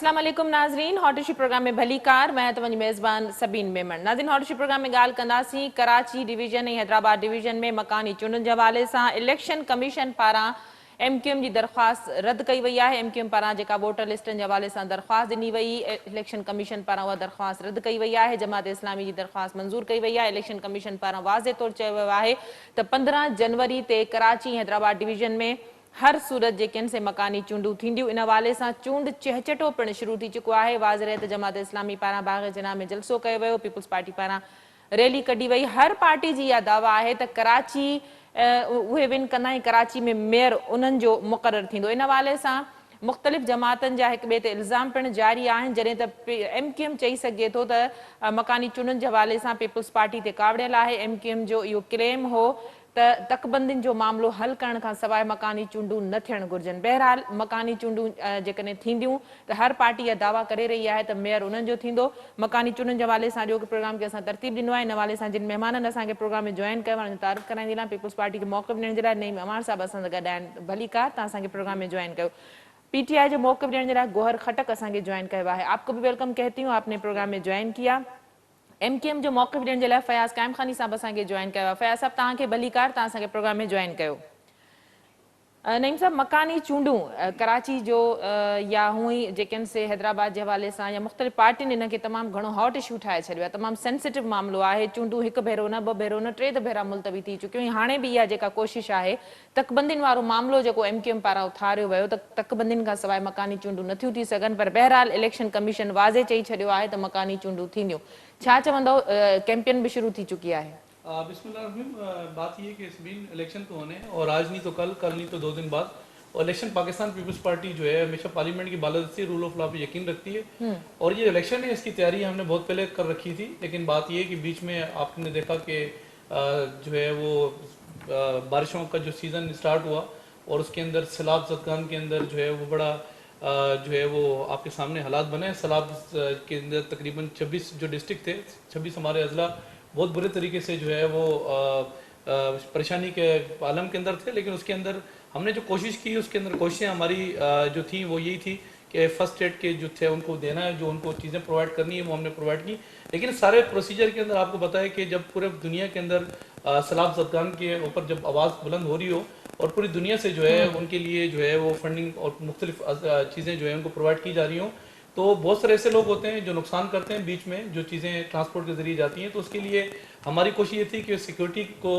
अस्सलाम वालेकुम नाज़रीन, हॉटशी प्रोग्राम में भली कार। मैं तव्हांजी मेज़बान सबीन मेमन। नाज़रीन, हॉटशी प्रोग्राम में ॻाल्हि कंदासीं कराची डिवीज़न ऐं हैदराबाद डिवीज़न में मकानी चूंडुनि जे हवाले सां। इलेक्शन कमीशन पारां MQM जी दरख़्वास्त रद्द कई वई आहे। MQM पारां जेका वोटर लिस्टनि जे हवाले सां दरख़्वास्त ॾिनी वई, इलेक्शन कमीशन पारां उहा दरख़्वास्त रद्द कई वई आहे। जमात इस्लामी जी दरख़्वास्त मंज़ूर कई वई आहे। इलेक्शन कमीशन पारां वाज़े तौरु चयो वियो आहे त 15 जनवरी ते कराची ऐं हैदराबाद डिवीज़न में हर सूरत जेके से मकानी चूंडूं थींदियूं। इन हवाले सां चूंड चहचटो पिणु शुरू थी चुको आहे। वाज़ त जमात इस्लामी पारां बाग़ जना में जलसो कयो वियो, पीपल्स पार्टी पारां रैली कढी वई। हर पार्टी जी इहा दावा आहे त कराची उहे विन कंदा ऐं कराची में मेयर उन्हनि जो मुक़ररु थींदो। इन हवाले सां मुख़्तलिफ़ जमातनि जा हिक ॿिए ते इल्ज़ाम पिणु जारी आहिनि, जॾहिं त MQM चई सघिजे थो त मकानी चूंडुनि जे हवाले सां पीपल्स पार्टी ते कावड़ियल आहे। MQM जो इहो क्लेम हो त तकबंदियुनि जो मामिलो हल करण खां सवाइ मकानी चूंडूं न थियणु घुरिजनि। बहरहाल मकानी चूंडूं जेकॾहिं थींदियूं त हर पार्टी इहा दावा करे रही आहे त मेयर उन्हनि जो थींदो। मकानी चूंडुनि जे हवाले सां ॼो प्रोग्राम खे असां तरतीब ॾिनो आहे। इन हवाले सां जिन महिमाननि असांखे प्रोग्राम में जॉइन कयो आहे तारीफ़ कराईंदी लाइ पीपल्स पार्टी खे मौक़िफ़ ॾियण जे लाइ नईम अमार साहिब असां सां गॾु आहिनि। भली कार, तव्हां असांखे प्रोग्राम में जॉइन कयो। PTI जो मौक़िफ़ ॾियण जे लाइ गोहर खटक असांखे जॉइन कयो आहे। आपको भी वेलकम कहती हूँ, आपने प्रोग्राम में जॉइन किया। MQM जो मौक़िफ़ ॾियण जे लाइ फयाज़ काइम ख़ानी साहिब असांखे जॉइन कयो आहे। फयाज़ साहिब, तव्हांखे भली कार, तव्हां असांखे प्रोग्राम में जॉइन कयो। नईम साहब, मकानी चूंडूं कराची जो या हूअं ई जेके से हैदराबाद जे हवाले सां या मुख़्तलिफ़ पार्टियुनि इन खे तमामु घणो हॉट इशू ठाहे छॾियो आहे। तमामु सेंसिटिव मामिलो आहे। चूंडूं हिकु भेरो न, ॿ भेरो न, 3 भेरा मुलतवी थी चुकियूं ऐं हाणे बि इहा जेका कोशिशि आहे तकबंदियुनि वारो मामिलो जेको MQM पारां उथारियो वियो त तकबंदियुनि खां सवाइ मकानी चूंडूं नथियूं थी सघनि। पर बहरहाल इलेक्शन कमीशन वाज़े चई छॾियो आहे त मकानी चूंडूं थींदियूं। छा चवंदव, कैंपेन बि शुरू थी चुकी आहे? बिस्मिल्लाह, बात ये कि सबीन इलेक्शन तो होने हैं और आज नहीं तो कल, कल नहीं तो 2 दिन बाद। और इलेक्शन पाकिस्तान पीपल्स पार्टी जो है हमेशा पार्लियामेंट की बालादस्ती रूल ऑफ लॉ पे यकीन रखती है और ये इलेक्शन है इसकी तैयारी हमने बहुत पहले कर रखी थी। लेकिन बात ये है कि बीच में आपने देखा कि जो है वो बारिशों का जो सीज़न स्टार्ट हुआ और उसके अंदर सैलाब ज़दगान के अंदर जो है वो बड़ा जो है वो आपके सामने हालात बने। सैलाब के अंदर तकरीबन 26 जो डिस्ट्रिक्ट थे, 26 हमारे अजला बहुत बुरे तरीके से जो है वो परेशानी के आलम के अंदर थे। लेकिन उसके अंदर हमने जो कोशिश की, उसके अंदर कोशिशें हमारी जो थी वो यही थी कि फर्स्ट एड के जो थे उनको देना है, जो उनको चीज़ें प्रोवाइड करनी है वो हमने प्रोवाइड की। लेकिन सारे प्रोसीजर के अंदर आपको बताया कि जब पूरे दुनिया के अंदर सैलाब ज़दगान के ऊपर जब आवाज़ बुलंद हो रही हो और पूरी दुनिया से जो है उनके लिए जो है वो फंडिंग और मुख्तलिफ चीज़ें जो है उनको प्रोवाइड की जा रही हों, तो बहुत सारे ऐसे लोग होते हैं जो नुकसान करते हैं बीच में जो चीज़ें ट्रांसपोर्ट के ज़रिए जाती हैं। तो उसके लिए हमारी कोशिश ये थी कि सिक्योरिटी को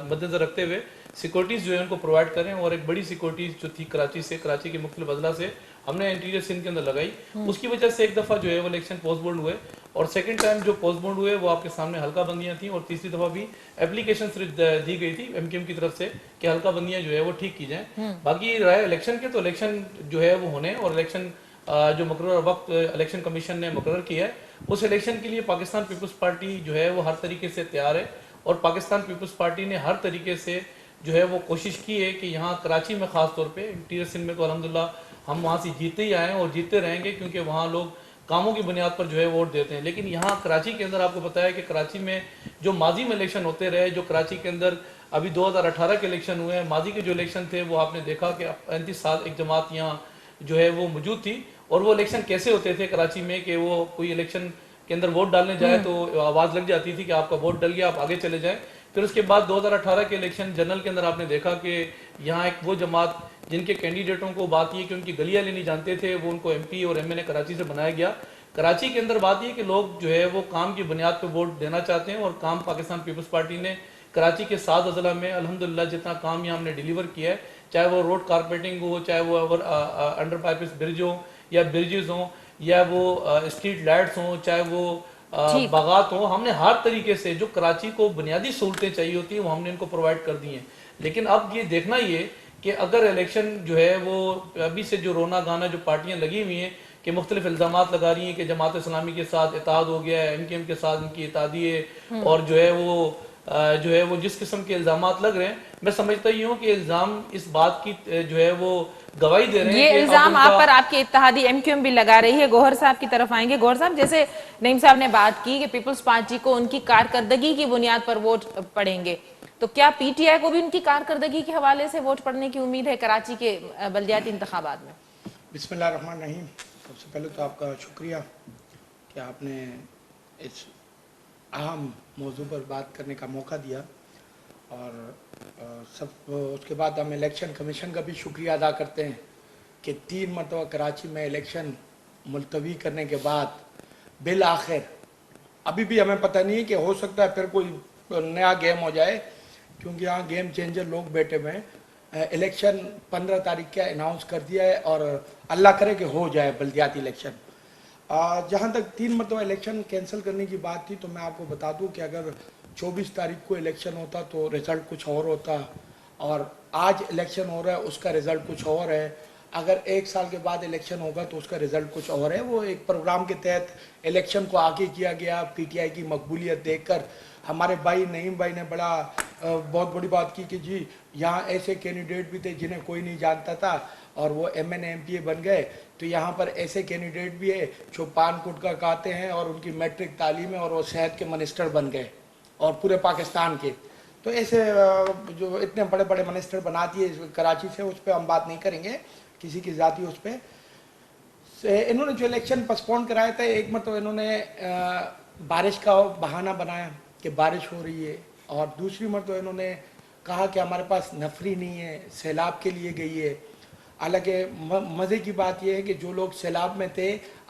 मद्देनज़र रखते हुए सिक्योरिटीज़ जो है उनको प्रोवाइड करें। और एक बड़ी सिक्योरिटीज़ जो थी कराची के मुख्तलिफ अजला से हमने इंटीरियर सिंध के अंदर लगाई। उसकी वजह से एक दफ़ा जो है वो इलेक्शन पोस्टपोन्ड हुए और सेकंड टाइम जो पोस्टपोन्ड हुए वो आपके सामने हल्का बंदियाँ थी और तीसरी दफ़ा भी एप्लीकेशन दी गई थी MQM की तरफ से कि हल्का बंदियाँ जो है वो ठीक की जाएँ। बाकी रहा इलेक्शन के, तो इलेक्शन जो है वो होने और इलेक्शन जो मुकर्रर वक्त इलेक्शन कमीशन ने मुकर्रर किया है उस इलेक्शन के लिए पाकिस्तान पीपल्स पार्टी जो है वो हर तरीके से तैयार है। और पाकिस्तान पीपल्स पार्टी ने हर तरीके से जो है वो कोशिश की है कि यहाँ कराची में ख़ास तौर पे इंटीरियर सिंध में तो अल्हम्दुलिल्लाह हम वहाँ से जीते ही आए हैं और जीतते रहेंगे, क्योंकि वहाँ लोग कामों की बुनियाद पर जो है वोट देते हैं। लेकिन यहाँ कराची के अंदर आपको बताया कि कराची में जो माजी में इलेक्शन होते रहे, जो कराची के अंदर अभी 2018 के इलेक्शन हुए हैं, माजी के जो इलेक्शन थे वो आपने देखा कि 35 साल एक जमात यहाँ जो है वो मौजूद थी। और वो इलेक्शन कैसे होते थे कराची में कि वो कोई इलेक्शन के अंदर वोट डालने जाए तो आवाज़ लग जाती थी कि आपका वोट डल गया, आप आगे चले जाएं। फिर उसके बाद 2018 के इलेक्शन जनरल के अंदर आपने देखा कि यहाँ एक वो जमात जिनके कैंडिडेटों को बात ये कि उनकी गलियाँ लेनी जानते थे, वो उनको MP और MNA कराची से बनाया गया। कराची के अंदर बात ये कि लोग जो है वो काम की बुनियाद पर वोट देना चाहते हैं और काम पाकिस्तान पीपल्स पार्टी ने कराची के 7 अजला में अल्हम्दुलिल्लाह जितना काम यहाँ हमने डिलीवर किया है, चाहे वो रोड कारपेटिंग हो, चाहे वो अंडर पाइप्स ब्रिज हो या ब्रिजेस हों, या वो स्ट्रीट लाइट्स हों, चाहे वो बागात हों, हमने हर तरीके से जो कराची को बुनियादी सहूलतें चाहिए होती हैं वो हमने इनको प्रोवाइड कर दी हैं। लेकिन अब ये देखना ये कि अगर इलेक्शन जो है वो अभी से जो रोना गाना जो पार्टियां लगी हुई हैं कि मुख्तलिफ इल्ज़ामात लगा रही हैं कि जमात इस्लामी के साथ इत्तेहाद हो गया है, MQM के साथ इनकी इत्तेहादी है और जो है वो जिस किस्म के इल्ज़ामात लग रहे हैं, मैं समझता ही हूँ कि इल्ज़ाम इस बात की जो है वो गवाही दे रहे हैं। ये इल्जाम आप पर आपकी इत्तेहादी MQM भी लगा रही है। गौहर साहब की तरफ आएंगे। गौहर साहब, जैसे नईम साहब ने बात की कि पीपल्स पार्टी को उनकी कारकर्दगी की बुनियाद पर वोट पड़ेंगे, तो क्या PTI को भी उनकी कारकर्दगी के हवाले से वोट पड़ने की उम्मीद है कराची के बल्दियाती इंतखाबात में? बिस्मिल्लाहिर्रहमानिर्रहीम। सबसे पहले तो आपका शुक्रिया कि आपने इस अहम मौजू पर बात करने का मौका दिया, और सब उसके बाद हम इलेक्शन कमीशन का भी शुक्रिया अदा करते हैं कि 3 मरतबा कराची में इलेक्शन मुलतवी करने के बाद बिल आखिर, अभी भी हमें पता नहीं है कि हो सकता है फिर कोई नया गेम हो जाए, क्योंकि यहाँ गेम चेंजर लोग बैठे हुए हैं। इलेक्शन 15 तारीख का अनाउंस कर दिया है और अल्लाह करे कि हो जाए बल्दियाती इलेक्शन। जहाँ तक 3 मरतबा इलेक्शन कैंसिल करने की बात थी, तो मैं आपको बता दूं कि अगर 24 तारीख को इलेक्शन होता तो रिज़ल्ट कुछ और होता, और आज इलेक्शन हो रहा है उसका रिज़ल्ट कुछ और है। अगर 1 साल के बाद इलेक्शन होगा तो उसका रिज़ल्ट कुछ और है। वो एक प्रोग्राम के तहत इलेक्शन को आगे किया गया, पीटीआई की मकबूलियत देखकर। हमारे भाई नईम भाई ने बहुत बड़ी बात की कि जी यहाँ ऐसे कैंडिडेट भी थे जिन्हें कोई नहीं जानता था और वो एमएनए एमपीए बन गए, तो यहाँ पर ऐसे कैंडिडेट भी है जो पान गुटखा खाते हैं और उनकी मैट्रिक तालीम है और वो सेहत के मिनिस्टर बन गए, और पूरे पाकिस्तान के। तो ऐसे जो इतने बड़े बड़े मिनिस्टर बना दिए कराची से, उस पर हम बात नहीं करेंगे, किसी की जाति उस पर। इन्होंने जो इलेक्शन पोस्टपोन कराया था, एक मतलब इन्होंने बारिश का बहाना बनाया कि बारिश हो रही है, और दूसरी मरतबा इन्होंने कहा कि हमारे पास नफरी नहीं है, सैलाब के लिए गई है। हालांकि मज़े की बात यह है कि जो लोग सैलाब में थे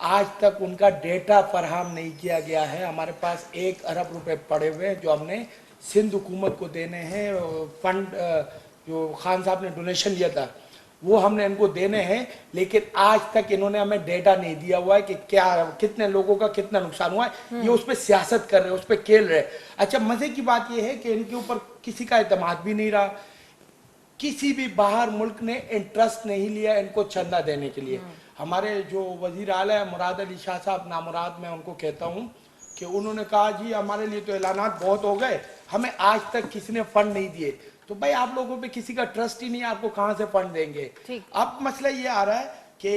आज तक उनका डेटा फराहम नहीं किया गया है। हमारे पास 1 अरब रुपए पड़े हुए हैं जो हमने सिंध हुकूमत को देने हैं, फंड जो खान साहब ने डोनेशन दिया था वो हमने इनको देने हैं, लेकिन आज तक इन्होंने हमें डेटा नहीं दिया हुआ है कि क्या कितने लोगों का कितना नुकसान हुआ है। ये उस पर सियासत कर रहे हैं, उस पर खेल रहे हैं। अच्छा, मजे की बात यह है कि इनके ऊपर किसी का एतमाद भी नहीं रहा, किसी भी बाहर मुल्क ने इंटरेस्ट नहीं लिया इनको चंदा देने के लिए। हमारे जो वजीर आला है मुराद अली शाह साहब, नामुराद मैं उनको कहता हूँ कि उन्होंने कहा जी हमारे लिए तो ऐलानात बहुत हो गए, हमें आज तक किसी ने फंड नहीं दिए। तो भाई आप लोगों पे किसी का ट्रस्ट ही नहीं है, आपको कहां से फंड देंगे। अब मसला ये आ रहा है कि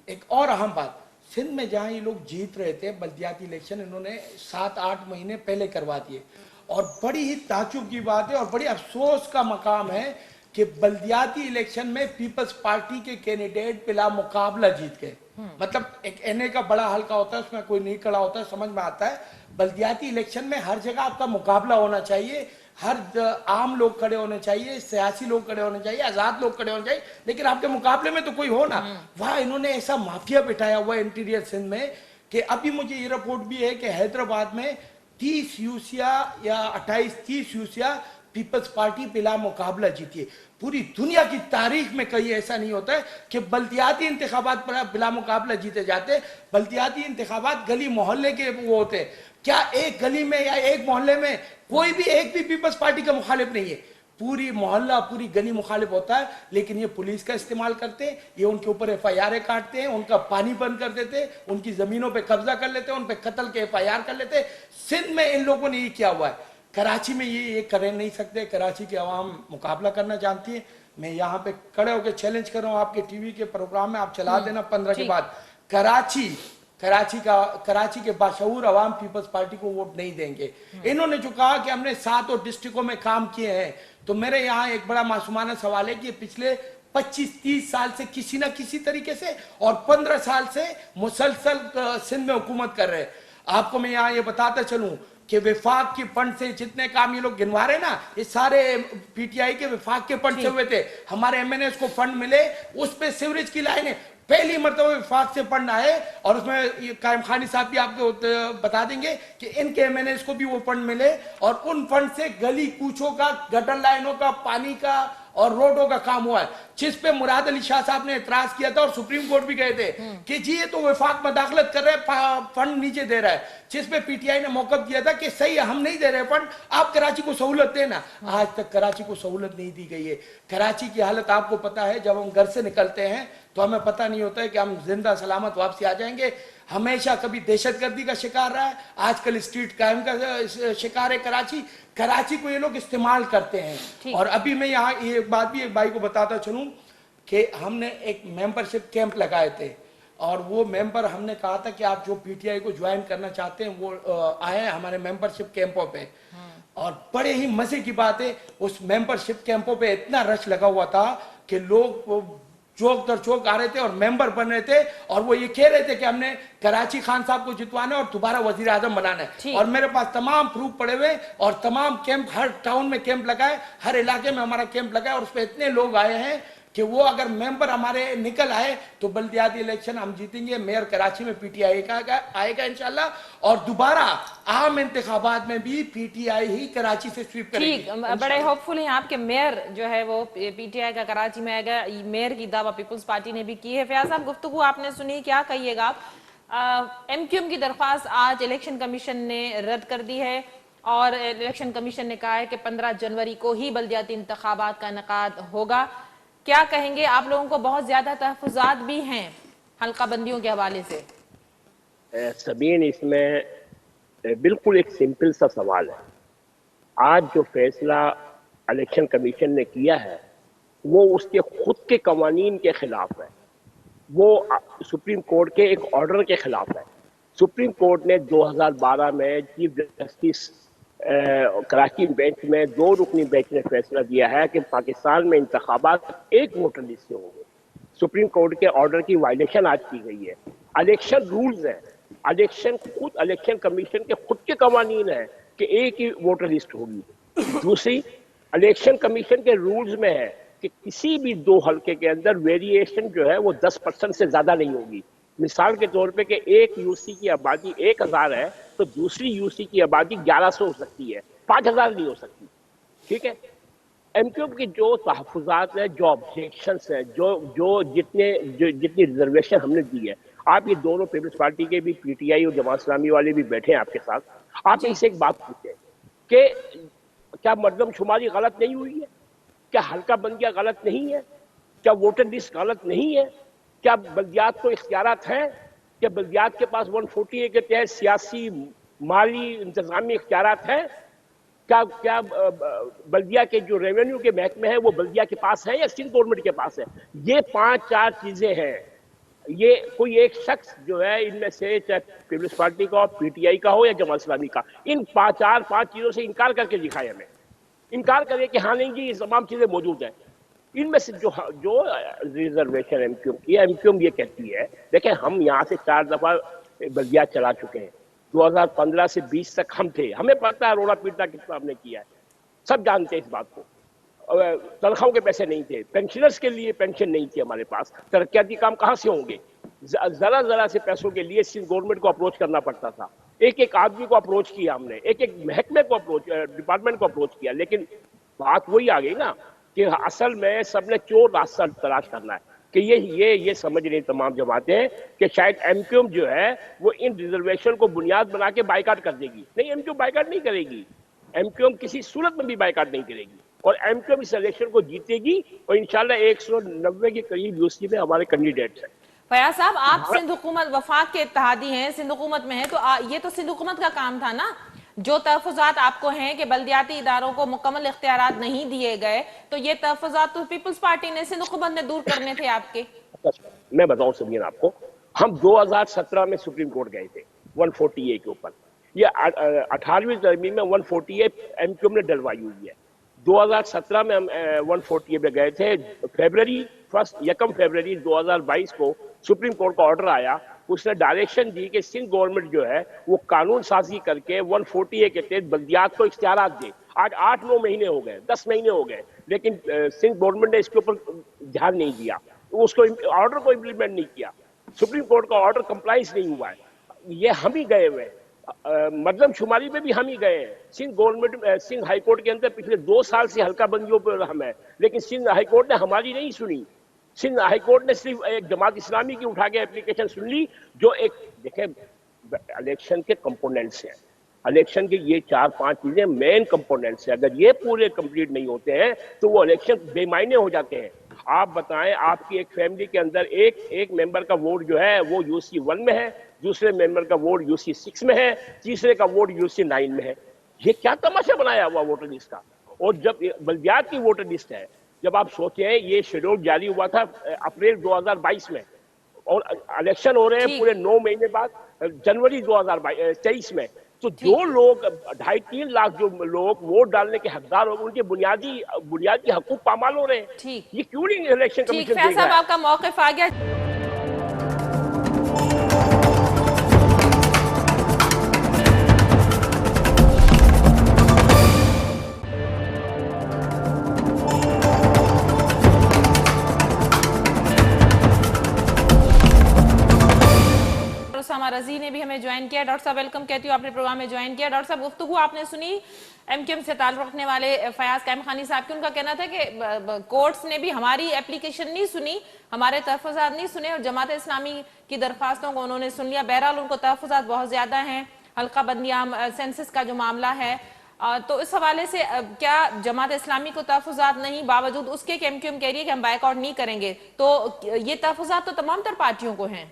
एक और अहम बात, सिंध में जहां ये लोग जीत रहे थे बल्दियाती इलेक्शन, इन्होंने 7-8 महीने पहले करवा दिए, और बड़ी ही ताज्जुब की बात है और बड़ी अफसोस का मकाम है कि बल्दियाती इलेक्शन में पीपल्स पार्टी के कैंडिडेट बिला मुकाबला जीत गए। मतलब एक एनए का बड़ा हल्का होता है, उसमें कोई नहीं खड़ा होता है, समझ में आता है। बल्दियाती इलेक्शन में हर जगह आपका मुकाबला होना चाहिए, हर आम लोग खड़े होने चाहिए, सियासी लोग खड़े होने चाहिए, आजाद लोग खड़े होने चाहिए, लेकिन आपके मुकाबले में तो कोई हो ना। वहां इन्होंने ऐसा माफिया बिठाया हुआ इंटीरियर सिंध में कि अभी मुझे ये रिपोर्ट भी है कि हैदराबाद में 30 यूसिया या 28-30 यूसिया पीपल्स पार्टी बिला मुकाबला जीती है। पूरी दुनिया की तारीख में कहीं ऐसा नहीं होता है कि बल्दियाती इंतखाबात बिला मुकाबला जीते जाते। बल्दियाती इंतखाबात गली मोहल्ले के वो होते हैं। क्या एक गली में या एक मोहल्ले में कोई भी एक भी पीपल्स पार्टी का मुखालिफ नहीं है? पूरी मोहल्ला पूरी गली मुखालिफ होता है, लेकिन ये पुलिस का इस्तेमाल करते हैं, ये उनके ऊपर FIR काटते हैं, उनका पानी बंद कर देते हैं, उनकी जमीनों पे कब्जा कर लेते हैं, उन पे कत्ल के FIR कर लेते हैं। सिंध में इन लोगों ने ये किया हुआ है। कराची में ये कर नहीं सकते। कराची की आवाम मुकाबला करना जानती है। मैं यहाँ पे खड़े होकर चैलेंज कर रहा हूँ आपके टीवी के प्रोग्राम में, आप चला देना 15 के बाद। कराची के बाशऊर अवाम पीपल्स पार्टी को वोट नहीं देंगे। इन्होंने जो कहा कि हमने 7 और डिस्ट्रिक्टों में काम किए हैं, तो मेरे यहाँ एक बड़ा मासूमाना सवाल है कि पिछले 25-30 साल से किसी ना किसी तरीके से और 15 साल से मुसलसल सिंध में हुकूमत कर रहे हैं। आपको मैं यहाँ ये बताता चलूं कि विफाक के फंड से जितने काम ये लोग गिनवा रहे ना, ये सारे पीटीआई के विफाक के फंड से हुए थे। हमारे एमएनएस को फंड मिले, उस पे सीवरेज की लाइनें पहली मरतबा विफाक से फंड आए, और उसमें कायम खानी साहब भी आपको बता देंगे कि इनके एमएनएस को भी वो फंड मिले, और उन फंड से गली कूचों का, गटर लाइनों का, पानी का और रोडों का काम हुआ है, जिस पे मुराद अली शाह साहब ने एतराज किया था और सुप्रीम कोर्ट भी गए थे कि जी ये तो वफाक मदाखलत कर रहे हैं, फंड नीचे दे रहा है। जिस पे पीटीआई ने मौकफ दिया था कि सही है, हम नहीं दे रहे फंड, आप कराची को सहूलत देना। आज तक कराची को सहूलत नहीं दी गई है। कराची की हालत आपको पता है, जब हम घर से निकलते हैं तो हमें पता नहीं होता है कि हम जिंदा सलामत वापसी आ जाएंगे। हमेशा कभी दहशतगर्दी का शिकार रहा है, आजकल स्ट्रीट क्राइम का शिकार है कराची। कराची को ये लोग इस्तेमाल करते हैं। और अभी मैं यहाँ ये बात भी एक भाई को बताता चलूं कि हमने एक मेंबरशिप कैंप लगाए थे, और वो मेंबर हमने कहा था कि आप जो पीटीआई को ज्वाइन करना चाहते हैं वो आए हमारे मेंबरशिप कैंपों पे। और बड़े ही मजे की बात है, उस मेंबरशिप कैंपों पे इतना रश लगा हुआ था कि लोग चौक दर चौक आ रहे थे और मेंबर बन रहे थे, और वो ये कह रहे थे कि हमने कराची खान साहब को जितवाना है और दोबारा वजीर आजम बनाना है। और मेरे पास तमाम प्रूफ पड़े हुए और तमाम कैंप, हर टाउन में कैंप लगाए, हर इलाके में हमारा कैंप लगा है, और उस पर इतने लोग आए हैं कि वो अगर मेंबर हमारे निकल आए तो बल्दियाती इलेक्शन हम जीतेंगे। मेयर कराची में पीटीआई का आएगा इंशाल्लाह, और दोबारा आम इंतखाबात में भी पीटीआई ही कराची से स्वीप करेगी। ठीक, बड़े होपफुल हैं आपके मेयर जो है वो पीटीआई का कराची में आएगा। मेयर की दावा पीपल्स पार्टी ने भी की है। फयाज साहब, गुफ्तगू आपने सुनी, क्या कहिएगा? एमक्यूएम की दरख्वास्त आज इलेक्शन कमीशन ने रद्द कर दी है और इलेक्शन कमीशन ने कहा है कि 15 जनवरी को ही बल्दियाती इंतखाबात का इनेकाद होगा। क्या कहेंगे? आप लोगों को बहुत ज्यादा तहफुजात भी हैं हल्का बंदियों के हवाले से। सबीन, इसमें बिल्कुल एक सिंपल सा सवाल है। आज जो फैसला इलेक्शन कमीशन ने किया है वो उसके खुद के कवानीन के खिलाफ है, वो सुप्रीम कोर्ट के एक ऑर्डर के खिलाफ है। सुप्रीम कोर्ट ने 2012 में चीफ जस्टिस कराची बेंच में 2 रुकनी बेंच ने फैसला दिया है कि पाकिस्तान में इंतखाबात एक वोटर लिस्ट से होंगे। सुप्रीम कोर्ट के ऑर्डर की वायलेशन आज की गई है। इलेक्शन रूल्स है, इलेक्शन कमीशन के खुद के कवानीन है कि एक ही वोटर लिस्ट होगी। दूसरी, इलेक्शन कमीशन के रूल्स में है कि किसी भी 2 हल्के के अंदर वेरिएशन जो है वो 10% से ज्यादा नहीं होगी। मिसाल के तौर पे कि एक यूसी की आबादी 1000 है तो दूसरी यूसी की आबादी 1100 हो सकती है, 5000 नहीं हो सकती। ठीक है। एमक्यूएम की जो तहफुजात है, जो ऑब्जेक्शन है, जितनी रिजर्वेशन हमने दी है, आप ये दोनों पीपल्स पार्टी के भी, पीटीआई और जमात इस्लामी वाले भी बैठे हैं आपके साथ, आप इनसे एक बात पूछें कि क्या मरदमशुमारी गलत नहीं हुई है? क्या हल्का बंदियां गलत नहीं है? क्या वोटर लिस्ट गलत नहीं है? क्या बल्दियात को इख्तियारात हैं? क्या बल्दियात के पास 140 के तहत सियासी, माली, इंतजामी इख्तियारात हैं? क्या बल्दिया के जो रेवेन्यू के महकमे हैं वो बल्दिया के पास है या सिंध गवर्नमेंट के पास है? ये 5-4 चीजें हैं। ये कोई एक शख्स जो है इनमें से, चाहे पीपल्स पार्टी का हो, पीटीआई का हो या जमात इस्लामी का, इन 5 चीजों से इनकार करके दिखाए हमें, इनकार करे कि हाँ नहीं जी ये तमाम चीजें मौजूद हैं। इनमें से जो रिजर्वेशन एमक्यूएम की है, एमक्यूएम ये कहती है, देखें हम यहाँ से 4 दफा बल्दिया चला चुके हैं। 2015 से 20 तक हम थे, हमें पता है रोड़ा पीटा कितना हमने किया है, सब जानते हैं इस बात को। तनख्वाहों के पैसे नहीं थे, पेंशनर्स के लिए पेंशन नहीं थी हमारे पास, तरक्याती काम कहाँ से होंगे? जरा से पैसों के लिए सिंध गवर्नमेंट को अप्रोच करना पड़ता था। एक आदमी को अप्रोच किया हमने, एक महकमे को डिपार्टमेंट को अप्रोच किया, लेकिन बात वही आ गई ना कि असल में सबने चोर रास्ता तलाश करना है कि ये समझ रही तमाम जमातें कि शायद एमक्यूएम जो है वो इन रिजर्वेशन को बुनियाद बना के बाइकाट कर देगी। नहीं, एमक्यूएम बाइकाट नहीं करेगी, एमक्यूएम किसी सूरत में भी बाइकाट नहीं करेगी, और एमक्यूएम इस इलेक्शन को जीतेगी, और इंशाल्लाह 190 के करीब यूसी में हमारे कैंडिडेट्स हैं। फयाज साहब, आप सिंध हुकूमत वफाक के इत्तेहादी हैं, सिंध हुकूमत में है, तो ये तो सिंध हुकूमत का काम था ना। जो तहफुजात आपको हैं कि बल्दियाती इदारों को मुकम्मल इख्तियारात नहीं दिए गए, तो ये तहफुजात तो पीपल्स पार्टी ने, सिंध हुकूमत ने दूर करने थे आपके। मैं बताऊं सबीन आपको, हम 2017 में सुप्रीम कोर्ट गए थे 140A के ऊपर। ये 18वीं तरमीम में 140A एमक्यूएम ने डलवाई हुई है। 2017 में हम 140A पे गए थे। फरवरी 2022 को सुप्रीम कोर्ट का ऑर्डर आया, उसने डायरेक्शन दी कि सिंध गवर्नमेंट जो है वो कानून साजी करके 140A के तहत बल्दियात को इख्तियारात दे। आज 8-9 महीने हो गए, 10 महीने हो गए, लेकिन सिंध गवर्नमेंट ने इसके ऊपर ध्यान नहीं दिया, उसको ऑर्डर को इम्प्लीमेंट नहीं किया। सुप्रीम कोर्ट का ऑर्डर कंप्लाइंस नहीं हुआ है। ये हम ही गए हुए, मरदमशुमारी में भी हम ही गए हैं। सिंध गवर्नमेंट, सिंध हाईकोर्ट के अंदर पिछले 2 साल से हल्का बंदियों पर हम है, लेकिन सिंध हाईकोर्ट ने हमारी नहीं सुनी। सिंध हाईकोर्ट ने सिर्फ एक जमात इस्लामी की उठा के एप्लीकेशन सुन ली, जो एक देखे इलेक्शन के कंपोनेंट्स हैं, इलेक्शन के ये 4-5 चीजें मेन कंपोनेंट्स हैं। अगर ये पूरे कंप्लीट नहीं होते हैं तो वो इलेक्शन बेमायने हो जाते हैं। आप बताएं, आपकी एक फैमिली के अंदर एक मेंबर का वोट जो है वो यूसी 1 में है, दूसरे मेंबर का वोट यूसी 6 में है, तीसरे का वोट यूसी 9 में है। ये क्या तमाशा बनाया हुआ वोटर लिस्ट का? और जब बल्दियात की वोटर लिस्ट है, जब आप सोचते हैं ये शेड्यूल जारी हुआ था अप्रैल 2022 में, और इलेक्शन हो रहे हैं पूरे 9 महीने बाद जनवरी 2023 में, तो जो लोग 2.5-3 लाख जो लोग वोट डालने के हकदार होंगे, उनके बुनियादी बुनियादी हकूक पामाल हो रहे हैं। ठीक ये क्यों नहीं इलेक्शन ठीक, कमीशन फैज देख रहा साहब है? आपका मौक़िफ़ आ गया। उसामा रजी ने भी हमें ज्वाइन किया। डॉक्टर साहब वेलकम कहती हूँ, आपने प्रोग्राम में ज्वाइन किया। डॉक्टर साहब गुफ्तगू आपने सुनी एमक्यूएम से ताल्लुक़ रखने वाले फयाज कायम खानी साहब की। उनका कहना था कि कोर्ट्स ने भी हमारी एप्लीकेशन नहीं सुनी, हमारे तहफ़्फ़ुज़ात नहीं सुने और जमात इस्लामी की दरख्वास्तों को उन्होंने सुन लिया। बहरहाल उनको तहफ़्फ़ुज़ात बहुत ज़्यादा हैं, हल्का बंदियां सेंसस का जो मामला है, तो इस हवाले से क्या जमात इस्लामी को तहफ़्फ़ुज़ात नहीं, बावजूद उसके कि एमक्यूएम कह रही है कि हम बाइकआउट नहीं करेंगे, तो ये तहफ़्फ़ुज़ात तो तमाम तर पार्टियों को हैं।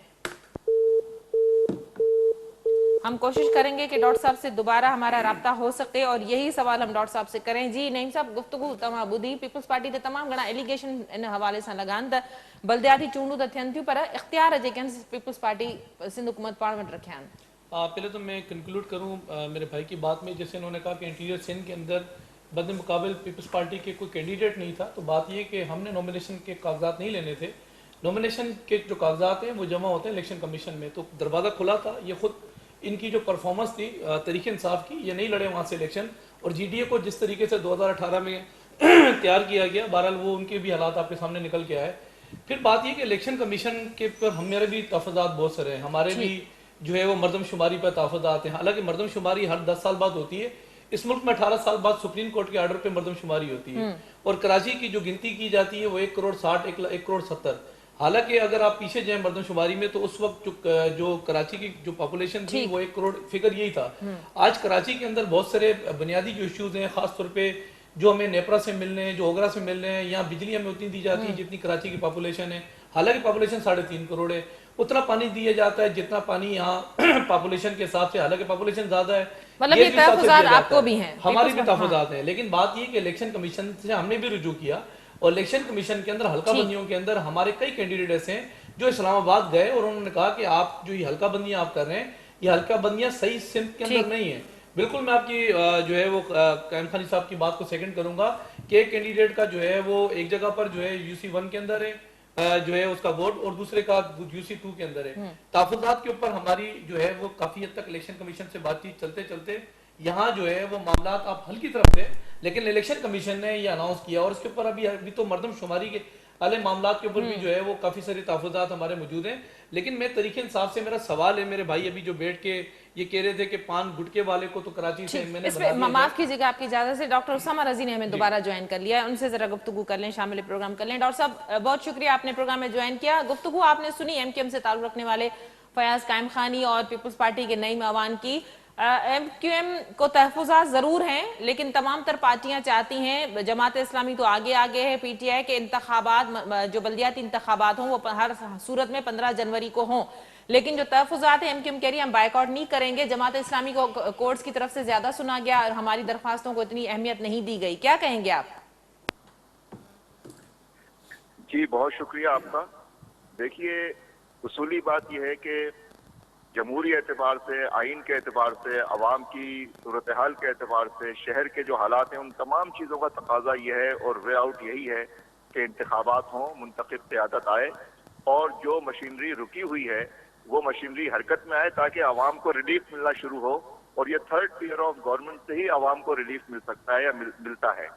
हम कोशिश करेंगे कि डॉक्टर साहब से दोबारा हमारा राब्ता हो सके और यही सवाल हम डॉक्टर साहब से करें। जी नईम साहब, गुफ्तगू तमाम ॿुधी, पीपल्स पार्टी ते तमाम घणा एलिगेशन इन हवाले से लगान त बल्दियाती चूंडूं त थियन थियूं, पर इख्तियार जेके आहिनि पीपल्स पार्टी सिंध हुकूमत पाण वटि रखिया आहिनि। पहले तो मैं कंक्लूड करूं मेरे भाई की बात में, जैसे उन्होंने कहा कि इंटीरियर सिंध के अंदर बद मुकाबिल पीपल्स पार्टी के कोई कैंडिडेट नहीं था, तो बात ये कि हमने नॉमिनेशन के कागजात नहीं लेने थे। नॉमिनेशन के जो कागजात हैं वो जमा होते हैं इलेक्शन कमीशन में, तो दरवाज़ा खुला था। ये खुद इनकी जो परफॉर्मेंस थी तरीके इंसाफ की, ये नहीं लड़े वहाँ से इलेक्शन, और जीडीए को जिस तरीके से 2018 में तैयार किया गया, बहरहाल वो उनके भी हालात आपके सामने निकल के आए। फिर बात ये कि इलेक्शन कमीशन के पर हमारे भी तहफ़्फ़ुज़ात बहुत सारे हैं, हमारे भी जो है वो मरदमशुमारी पर तहफ़्फ़ुज़ात हैं। हालांकि मरदमशुमारी हर 10 साल बाद होती है, इस मुल्क में 18 साल बाद सुप्रीम कोर्ट के ऑर्डर पे मरदमशुमारी होती है, और कराची की जो गिनती की जाती है वो 1 करोड़ 60, 1 करोड़ 70। हालांकि अगर आप पीछे जाएं मरदमशुमारी में, तो उस वक्त जो कराची की जो पॉपुलेशन थी वो 1 करोड़ फिगर यही था। आज कराची के अंदर बहुत सारे बुनियादी जो इश्यूज हैं, खासतौर पे जो हमें नेपरा से मिल रहे हैं, जो ओगरा से मिल रहे हैं, यहाँ बिजली हमें उतनी दी जाती है जितनी कराची की पॉपुलेशन है। हालांकि पॉपुलेशन 3.5 करोड़ है, उतना पानी दिया जाता है जितना पानी यहाँ पॉपुलेशन के हिसाब से, हालांकि पॉपुलेशन ज्यादा है, मतलब ये तहफ़्फ़ुज़ात आपको भी हैं, हमारी भी तहफ़्फ़ुज़ात हैं। लेकिन बात ये कि इलेक्शन कमीशन से हमने भी रुजू किया, और इलेक्शन कमीशन के अंदर हल्का बंदियों के अंदर हमारे कई कैंडिडेट ऐसे हैं जो इस्लामाबाद गए और उन्होंने कहा कि आप जो ये हल्का बंदियां आप कर रहे हैं, ये हल्का बंदियां सही सिंध के अंदर नहीं है। बिल्कुल मैं आपकी जो है वो कायम खानी साहब की बात को सेकंड करूंगा कि एक कैंडिडेट का जो है वो एक जगह पर जो है UC 1 के अंदर है, जो है उसका वोट, और दूसरे का UC 2 के अंदर है। तहफ़्फ़ुज़ात के ऊपर हमारी जो है वो काफी हद तक इलेक्शन कमीशन से बातचीत चलते चलते यहाँ जो है वो मामला आप हल की तरफ थे, लेकिन इलेक्शन कमीशन ने ये अनाउंस किया, और इसके ऊपर अभी तो मरदमशुमारी के वाले मामला के ऊपर भी जो है वो काफी सारे तहफ़्फ़ुज़ात हमारे मौजूद हैं। लेकिन मैं तरीके इंसाफ से मेरा सवाल है, मेरे भाई अभी जो बैठ के ये कह रहे थे कि पान गुटके वाले को तो कराची से मैंने इस पे माफ कीजिएगा आपकी इजाजत से डॉक्टर उसामा रजी ने हमें दोबारा ज्वाइन कर लिया है, उनसे जरा गुफ्तगू कर लें, शामिल प्रोग्राम कर लें। डॉक्टर साहब बहुत शुक्रिया, आपने प्रोग्राम में ज्वाइन किया। गुफ्तगू आपने सुनी एमक्यूएम से ताल्लुक़ रखने वाले फयाज कायम खानी और पीपल्स पार्टी के नईम अवान की। एमक्यूएम को तहफ़्फ़ुज़ात ज़रूर हैं, लेकिन तमाम तर पार्टियां चाहती हैं, जमात इस्लामी तो आगे आगे है, PTI के इंतखाबात जो बल्दियाती इंतखाबात हों वो हर सूरत में 15 जनवरी को हों, लेकिन जो तहफ़्फ़ुज़ात है एमक्यूएम कह रही है हम बाइकआउट नहीं करेंगे, जमात इस्लामी को कोर्ट्स की तरफ से ज्यादा सुना गया और हमारी दरख्वास्तों को इतनी अहमियत नहीं दी गई। क्या कहेंगे आप? जी बहुत शुक्रिया आपका। देखिए उसूली बात यह है कि जमहूरी एतबार से, आइन के एतबार से, अवाम की सूरत हाल के एतबार से, शहर के जो हालात हैं, उन तमाम चीज़ों का तकाजा यह है और वे आउट यही है कि इंतखाबात हों, मुंतखब क़यादत आए और जो मशीनरी रुकी हुई है वो मशीनरी हरकत में आए ताकि अवाम को रिलीफ मिलना शुरू हो, और ये थर्ड टियर ऑफ गवर्नमेंट से ही अवाम को रिलीफ मिल सकता है या मिलता है।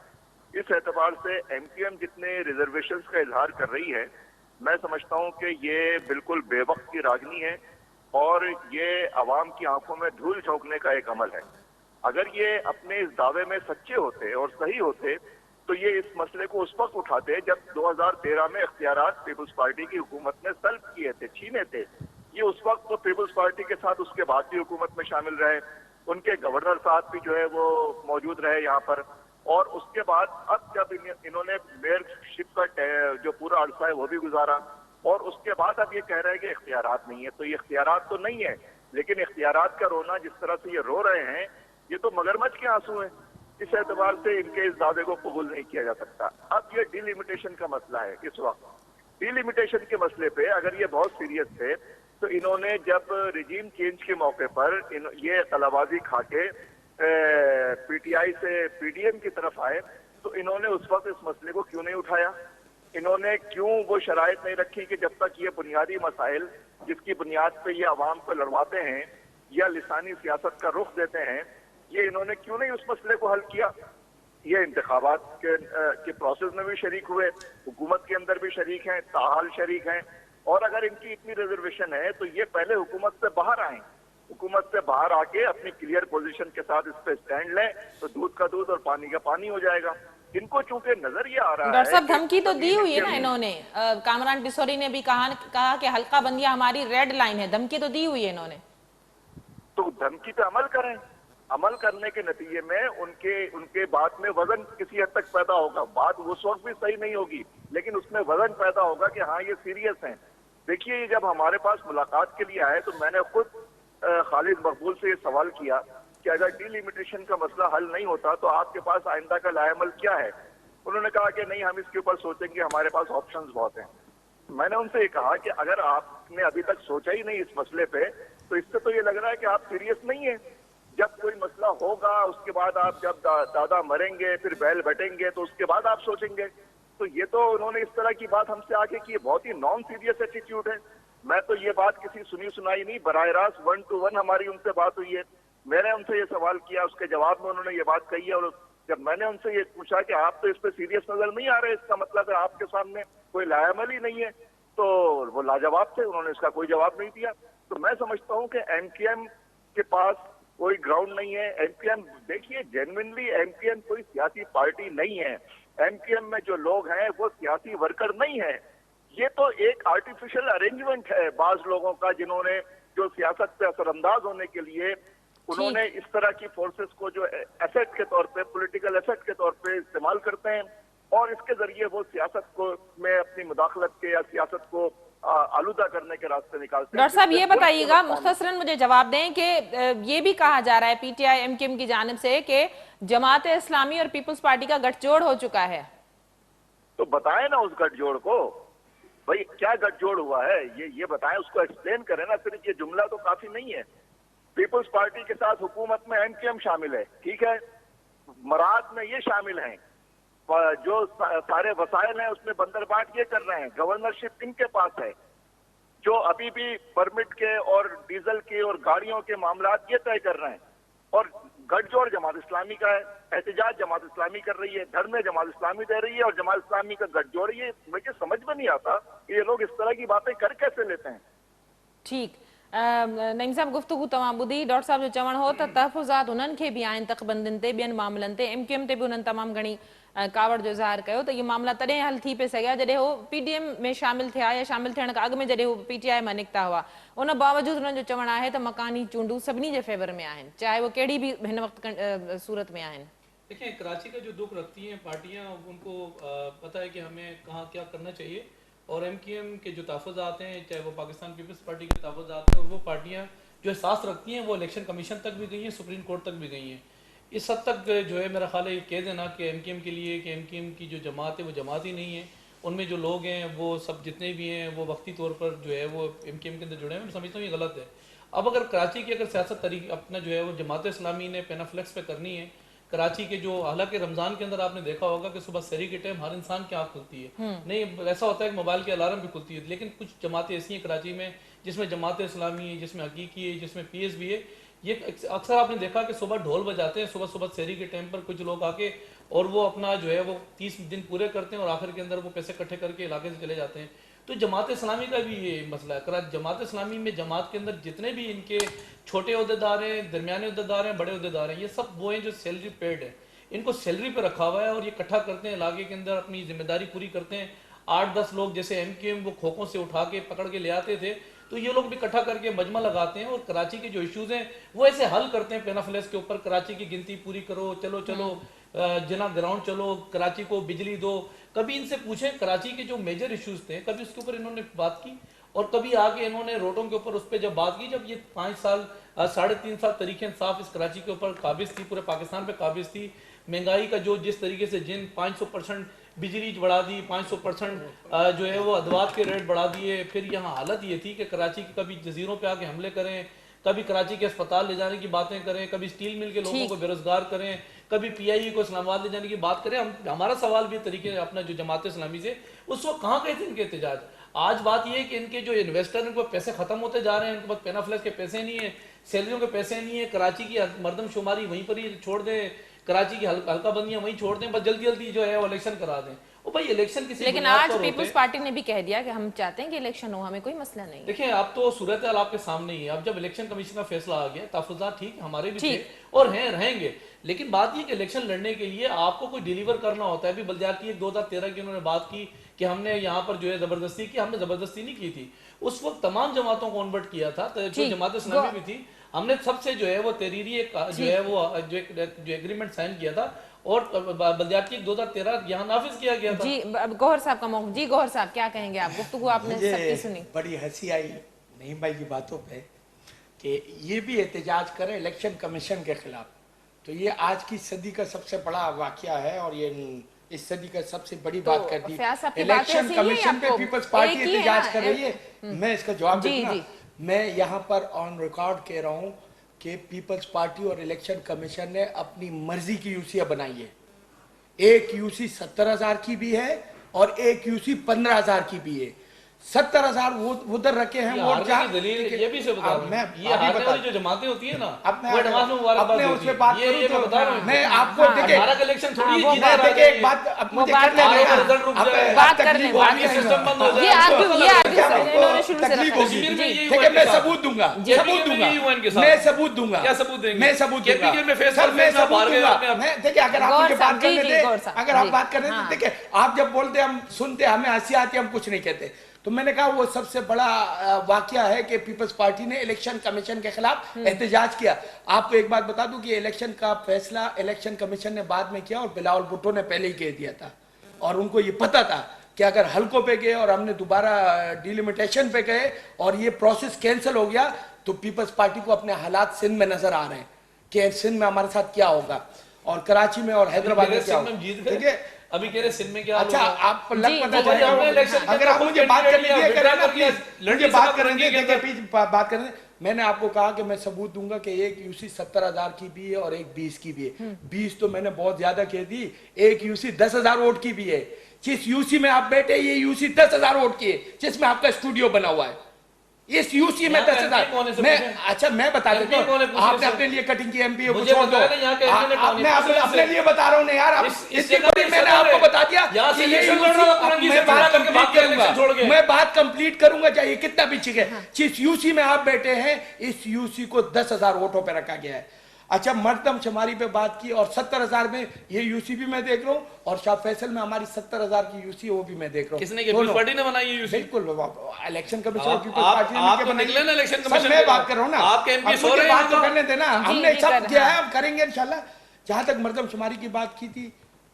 इस एतबार से एमक्यूएम जितने रिजर्वेशंस का इजहार कर रही है, मैं समझता हूँ कि ये बिल्कुल बेवक्त की रागनी है और ये अवाम की आंखों में धूल झोंकने का एक अमल है। अगर ये अपने इस दावे में सच्चे होते और सही होते तो ये इस मसले को उस वक्त उठाते जब 2013 में इख्तियारात पीपल्स पार्टी की हुकूमत ने सल्ब किए थे, छीने थे। ये उस वक्त तो पीपल्स पार्टी के साथ उसके बाद की हुकूमत में शामिल रहे, उनके गवर्नर साहब भी जो है वो मौजूद रहे यहाँ पर, और उसके बाद अब जब इन्होंने मेयरशिप का जो पूरा अरसा है वो भी गुजारा, और उसके बाद अब ये कह रहे हैं कि इख्तियारात नहीं है। तो ये इख्तियारात तो नहीं है, लेकिन इख्तियारात का रोना जिस तरह से ये रो रहे हैं ये तो मगरमच्छ के आंसू हैं। इस एतबार से इनके इस दावे को कबूल नहीं किया जा सकता। अब ये डिलिमिटेशन का मसला है। इस वक्त डिलिमिटेशन के मसले पे अगर ये बहुत सीरियस थे तो इन्होंने जब रिजीम चेंज के मौके पर ये तलाबाजी खाके पीटीआई से पीडीएम की तरफ आए, तो इन्होंने उस वक्त इस मसले को क्यों नहीं उठाया? इन्होंने क्यों वो शराइत नहीं रखी कि जब तक ये बुनियादी मसाइल जिसकी बुनियाद पे ये अवाम को लड़वाते हैं या लिसानी सियासत का रुख देते हैं, ये इन्होंने क्यों नहीं उस मसले को हल किया? ये इंतखाबात के प्रोसेस में भी शरीक हुए, हुकूमत के अंदर भी शरीक हैं, ताहाल शरीक हैं, और अगर इनकी इतनी रिजर्वेशन है तो ये पहले हुकूमत से बाहर आए, हुकूमत से बाहर आके अपनी क्लियर पोजीशन के साथ इस पे स्टैंड लें, तो दूध का दूध और पानी का पानी हो जाएगा। इनको चूंकि नजर ये आ रहा है, डॉक्टर साहब धमकी तो दी हुई है ना इन्होंने, कामरान डिसोरी ने भी कहा कि हल्का बंदियां हमारी रेड लाइन है, धमकी तो दी हुई है इन्होंने। तो धमकी पे अमल करें, अमल करने के नतीजे में उनके बात में वजन किसी हद तक पैदा होगा। बात उस वक्त भी सही नहीं होगी, लेकिन उसमें वजन पैदा होगा कि हाँ ये सीरियस हैं। देखिए, जब हमारे पास मुलाकात के लिए आए तो मैंने खुद खालिद मकबूल से ये सवाल किया कि अगर डिलिमिटेशन का मसला हल नहीं होता तो आपके पास आइंदा का लाएमल क्या है? उन्होंने कहा कि नहीं, हम इसके ऊपर सोचेंगे, हमारे पास ऑप्शंस बहुत हैं। मैंने उनसे ये कहा कि अगर आपने अभी तक सोचा ही नहीं इस मसले पे, तो इससे तो ये लग रहा है कि आप सीरियस नहीं है। जब कोई मसला होगा उसके बाद आप, जब दादा मरेंगे फिर बैल बटेंगे, तो उसके बाद आप सोचेंगे। तो ये तो उन्होंने इस तरह की बात हमसे आके की, बहुत ही नॉन सीरियस एटीट्यूड है। मैं तो ये बात किसी सुनी सुनाई नहीं, बराह रास्त 1 to 1 हमारी उनसे बात हुई है। मैंने उनसे ये सवाल किया, उसके जवाब में उन्होंने ये बात कही है, और जब मैंने उनसे ये पूछा कि आप तो इस पे सीरियस नजर नहीं आ रहे, इसका मतलब है आपके सामने कोई लाएमल ही नहीं है, तो वो लाजवाब थे, उन्होंने इसका कोई जवाब नहीं दिया। तो मैं समझता हूँ कि एमकेएम के पास कोई ग्राउंड नहीं है। एमकेएम, देखिए जेन्युइनली एमकेएम कोई सियासी पार्टी नहीं है। एमकेएम में जो लोग हैं वो सियासी वर्कर नहीं है। ये तो एक आर्टिफिशियल अरेंजमेंट है बाज लोगों का, जिन्होंने जो सियासत पे असरअंदाज होने के लिए उन्होंने इस तरह की फोर्सेस को जो एसेट के तौर पे, पॉलिटिकल एसेट के तौर पे इस्तेमाल करते हैं, और इसके जरिए वो सियासत को में अपनी मुदाखलत के या सियासत को आलूदा करने के रास्ते निकालते हैं। डॉक्टर साहब ये बताइएगा, मुख्तसरन मुझे जवाब दें कि ये भी कहा जा रहा है पीटीआई एमकेएम की जानिब से कि जमात इस्लामी और पीपल्स पार्टी का गठजोड़ हो चुका है। तो बताएं ना उस गठजोड़ को, भाई क्या गठजोड़ हुआ है ये बताएं, उसको एक्सप्लेन करें ना। सिर्फ ये जुमला तो काफी नहीं है। पीपल्स पार्टी के साथ हुकूमत में एमकेएम शामिल है, ठीक है, मराद में ये शामिल हैं, जो सारे वसाइल हैं उसमें बंदरबाट ये कर रहे हैं, गवर्नरशिप इनके पास है, जो अभी भी परमिट के और डीजल के और गाड़ियों के मामलात ये तय कर रहे हैं, और गठजोड़ जमात इस्लामी का है, एहतजाज जमात इस्लामी कर रही है, धरने जमात इस्लामी दे रही है, और जमात इस्लामी का गठजोड़, ये मुझे समझ में नहीं आता कि ये लोग इस तरह की बातें कर कैसे लेते हैं। ठीक, नईम साहब गुफ्तगू तमाम बुधी। डॉक्टर साहब जो चवण हो त तहफ़ुज़ात उन्हनि खे भी आहिनि तक़बंदियुनि ते, ॿियनि मामलनि ते, एमकेएम ते भी उन्हनि तमामु घणी कावड़ जो इज़हार कयो त ये मामला तॾहिं हल थी पे सघिया जॾहिं हो पीडीएम में शामिल थिया या शामिल थियण खां अॻु में जॾहिं हो पीटीआई मां निकिता हुआ। उन बावजूद उन्हनि जो चवणु आहे त मकानी चूंडूं सभिनी जे फेवर में आहिनि, चाहे वो कहिड़ी भी हिन वक़्तु सूरत में आहिनि। देखिए, कराची का जो दुख रखती हैं पार्टियां, उनको पता है कि हमें कहाँ क्या करना चाहिए, और एमकेएम के जो तहफ़्फ़ुज़ात हैं, चाहे वो पाकिस्तान पीपल्स पार्टी के तहफ़्फ़ुज़ात हैं, और वो पार्टियां जो एहसास रखती हैं वो इलेक्शन कमीशन तक भी गई हैं, सुप्रीम कोर्ट तक भी गई हैं। इस हद तक जो है मेरा ख्याल है ये कह देना कि एमकेएम के लिए कि एमकेएम की जो जमात है वो जमात ही नहीं है, उनमें जो लोग हैं वो सब जितने भी हैं वो वक्ती तौर पर जो है वो एमकेएम के अंदर जुड़े हैं। मैं समझता हूँ ये गलत है। अब अगर कराची की अगर सियासत तरीके अपना जो है वो जमात इस्लामी ने पेनाफ्लेक्स पे करनी है, कराची के जो, हालांकि रमजान के अंदर आपने देखा होगा कि सुबह सहरी के टाइम हर इंसान की आँख खुलती है, नहीं ऐसा होता है कि मोबाइल की अलार्म भी खुलती है, लेकिन कुछ जमातें ऐसी हैं कराची में जिसमें जमात इस्लामी है, जिसमें हकीकी है, जिसमें पीएसबी है, ये अक्सर आपने देखा कि सुबह ढोल बजाते हैं, सुबह सुबह सहरी के टाइम पर कुछ लोग आके, और वो अपना जो है वो 30 दिन पूरे करते हैं और आखिर के अंदर वो पैसे इकट्ठे करके इलाके से चले जाते हैं। तो जमात इस्लामी का भी ये मसला है। जमात इस्लामी में जमात के अंदर जितने भी इनके छोटे अहदेदार हैं, दरमियाने अहदेदार हैं, बड़े अहदेदार हैं, ये सब वो हैं जो सैलरी पेड है, इनको सैलरी पे रखा हुआ है, और ये इकट्ठा करते हैं इलाके के अंदर, अपनी जिम्मेदारी पूरी करते हैं। 8-10 लोग जैसे एमकेएम वो खोखों से उठा के पकड़ के ले आते थे, तो ये लोग भी इकट्ठा करके मजमा लगाते हैं और कराची के जो इश्यूज हैं वो ऐसे हल करते हैं पेनाफ्लेक्स के ऊपर। कराची की गिनती पूरी करो, चलो चलो जना ग्राउंड चलो, कराची को बिजली दो। कभी इनसे पूछें कराची के जो मेजर इश्यूज थे, कभी उसके ऊपर इन्होंने बात की, और कभी आगे इन्होंने रोडों के ऊपर उस पर जब बात की, जब ये 5 साल 3.5 साल तरीके इंसाफ इस कराची के ऊपर काबिज थी, पूरे पाकिस्तान पे काबिज थी, महंगाई का जो जिस तरीके से जिन 500% बिजली बढ़ा दी, 500% जो है वो अदवात के रेट बढ़ा दिए। फिर यहाँ हालत ये थी कि कराची के कभी जजीरों पे आके हमले करें, कभी कराची के अस्पताल ले जाने की बातें करें, कभी स्टील मिल के लोगों को बेरोजगार करें, कभी PIE को इस्लामाबाद ले जाने की बात करें। हमारा सवाल भी तरीके अपना जो जमात इस्लामी से, उस वक्त कहाँ गए थे इनके एहतजाज? आज बात यह है कि इनके जो इन्वेस्टर, इनको पैसे खत्म होते जा रहे हैं, इनके पास पेनाफ्लेक्स के पैसे नहीं है, सैलरियों के पैसे नहीं है, कराची की मर्दमशुमारी वहीं पर ही छोड़ दें, कराची की हल्का बंदियां वहीं छोड़ दें, बस जल्दी जल्दी जो है वो इलेक्शन करा दें। ओ भाई इलेक्शन किसी लेकिन बुनियाद आज पर होते पीपुल्स हैं। पार्टी ने भी कह दिया कि हम चाहते हैं कि इलेक्शन हो, हमें कोई मसला नहीं है। देखिए अब तो सूरत हाल आपके सामने ही है। अब जब इलेक्शन कमीशन का फैसला आ गया, तहफुज़ात ठीक हमारे भी थे और हैं, रहेंगे, लेकिन बात ये कि इलेक्शन लड़ने के लिए आपको कोई डिलीवर करना होता है। अभी बल्दियाती 2013 की उन्होंने बात की कि हमने यहाँ पर जो है जबरदस्ती की, हमने जबरदस्ती नहीं की थी। उस वक्त तमाम जमातों को कन्वर्ट किया था, तो जो जमात इस्लामी भी थी, हमने सबसे जो है वो तहरीरी एक जो है वो जो एग्रीमेंट साइन किया था और बल्दियाती 2013 यहाँ नाफिज किया गया था। जी अब गौहर साहब का मौका। जी गौहर साहब क्या कहेंगे आप? गुफ्तगू आपने सबकी सुनी। बड़ी हंसी आई नईम भाई की बातों पे कि ये भी एहतजाज करें इलेक्शन कमीशन के खिलाफ। तो ये आज की सदी का सबसे बड़ा वाकया है और ये इस सदी का सबसे बड़ी बात कर दी। फयाज साहब की बात इलेक्शन ऐसी ही है कमीशन पे आपको? पीपल्स पार्टी एक ही है एहतजाज ना? कर रही है। मैं इसका जवाब जी, दूंगा। जी। मैं यहाँ पर ऑन रिकॉर्ड कह रहा हूँ कि पीपल्स पार्टी और इलेक्शन कमीशन ने अपनी मर्जी की यूसियाँ बनाई है। एक यूसी 70,000 की भी है और एक यूसी 15,000 की भी है। 70,000 वो उधर रखे हैं वोट जहाँ। दलील ये भी से बता रहा हूं, मैं ये हारने वाली जो जमातें होती है ना, अब मैं वो एडवांस में मुबारकबाद अपने होती उसमें है। बात ये करूं मैं तो बता रहा हूं, मैं आपको देखिए 18 का इलेक्शन थोड़ी वो जीता बात रहा देखिए है। एक बात अब वो मुझे बात करने करो, देना। रिजल्ट रुक अब जाए, बात तकलीफ करने हो दो। रही है। सिस्टम बंद हो जाए। ये आगे क्या से आपको इन्होंने शुरू से तकलीफ रखा होगी? है। कश्मीर में जी। यही ठीक हुआ है मैं इनके साथ। सबूत दूंगा जी। सबूत दूंगा यही हुआ इनके साथ। मैं सबूत दूंगा क्या सबूत देंगे? मैं सबूत दूंगा KPK में फेस सर पर मैं फेस आप सबूत हार गए दूंगा। अपने आप। मैं देखिए अगर आप गौर मुझे साहब, बात जी, करने जी, दे गौर साहब, अगर आप जी। बात करने दे हाँ। देखिए आप जब बोलते हम सुनते हमें हंसी आती हम कुछ नहीं कहते। तो मैंने कहा वो सबसे बड़ा वाकया है कि पीपल्स पार्टी ने इलेक्शन कमीशन के खिलाफ एहतजाज किया। आपको एक बात बता दूं कि इलेक्शन का फैसला इलेक्शन कमीशन ने बाद में किया और बिलावल भुट्टो ने पहले ही कह दिया था और उनको ये पता था कि अगर हल्कों पे गए और हमने दोबारा डिलिमिटेशन पे गए और ये प्रोसेस कैंसिल हो गया तो पीपल्स पार्टी को अपने हालात सिंध में नजर आ रहे हैं कि सिंध में हमारे साथ क्या होगा और कराची में और हैदराबाद में क्या होगा। देखिए अभी कह रहे सिंध में क्या अच्छा आप जी, लग पता जी, चलेगा हमने इलेक्शन अगर आप मुझे बात करने दिए विड्रा करें ना कर लिया, प्लीज लड़की मुझे बात साहब करने लड़की दिए के देखिए प्लीज बात करने दें। मैंने आपको कहा कि मैं सबूत दूंगा कि एक यूसी 70,000 की भी है और एक 20 की भी है। 20 तो मैंने बहुत ज्यादा कह दी। एक यूसी 10,000 वोट की भी है। जिस यूसी में आप बैठे ये यूसी 10,000 वोट की है जिसमें आपका स्टूडियो बना हुआ है। इस यूसी में 10,000 मैं अच्छा मैं बता देता हूँ आपने अपने लिए कटिंग की एमपी को छोड़ दो। मैं अपने लिए बता रहा हूँ ना यार इतनी बड़ी मैंने आपको बता दिया कि ये मैं बात कंप्लीट करूंगा चाहे कितना भी ठीक है। जिस यूसी में आप बैठे हैं इस यूसी को 10,000 वोटों पे रखा गया है। अच्छा मर्दम शुमारी पे बात की और 70,000 में ये यूसी भी मैं देख रहा हूँ और शाह फैसल में हमारी 70,000 की यूसी वो भी मैं देख रहा हूँ। किसने पीपल्स पार्टी ने बनाई है यूसी? बिल्कुल इलेक्शन कमीशन और पीपल्स आप पार्टी ने आप मिलकर तो निकले ना इलेक्शन सर, कमीशन मैं के बात बाद। कर रहा हूँ ना आपके MP अब सो मुझे रहे हैं बात तो तो। करने देना जी, हमने जी, सब कर- किया है हाँ। हम करेंगे इंशाल्लाह। जहां तक मर्दम शुमारी की बात की थी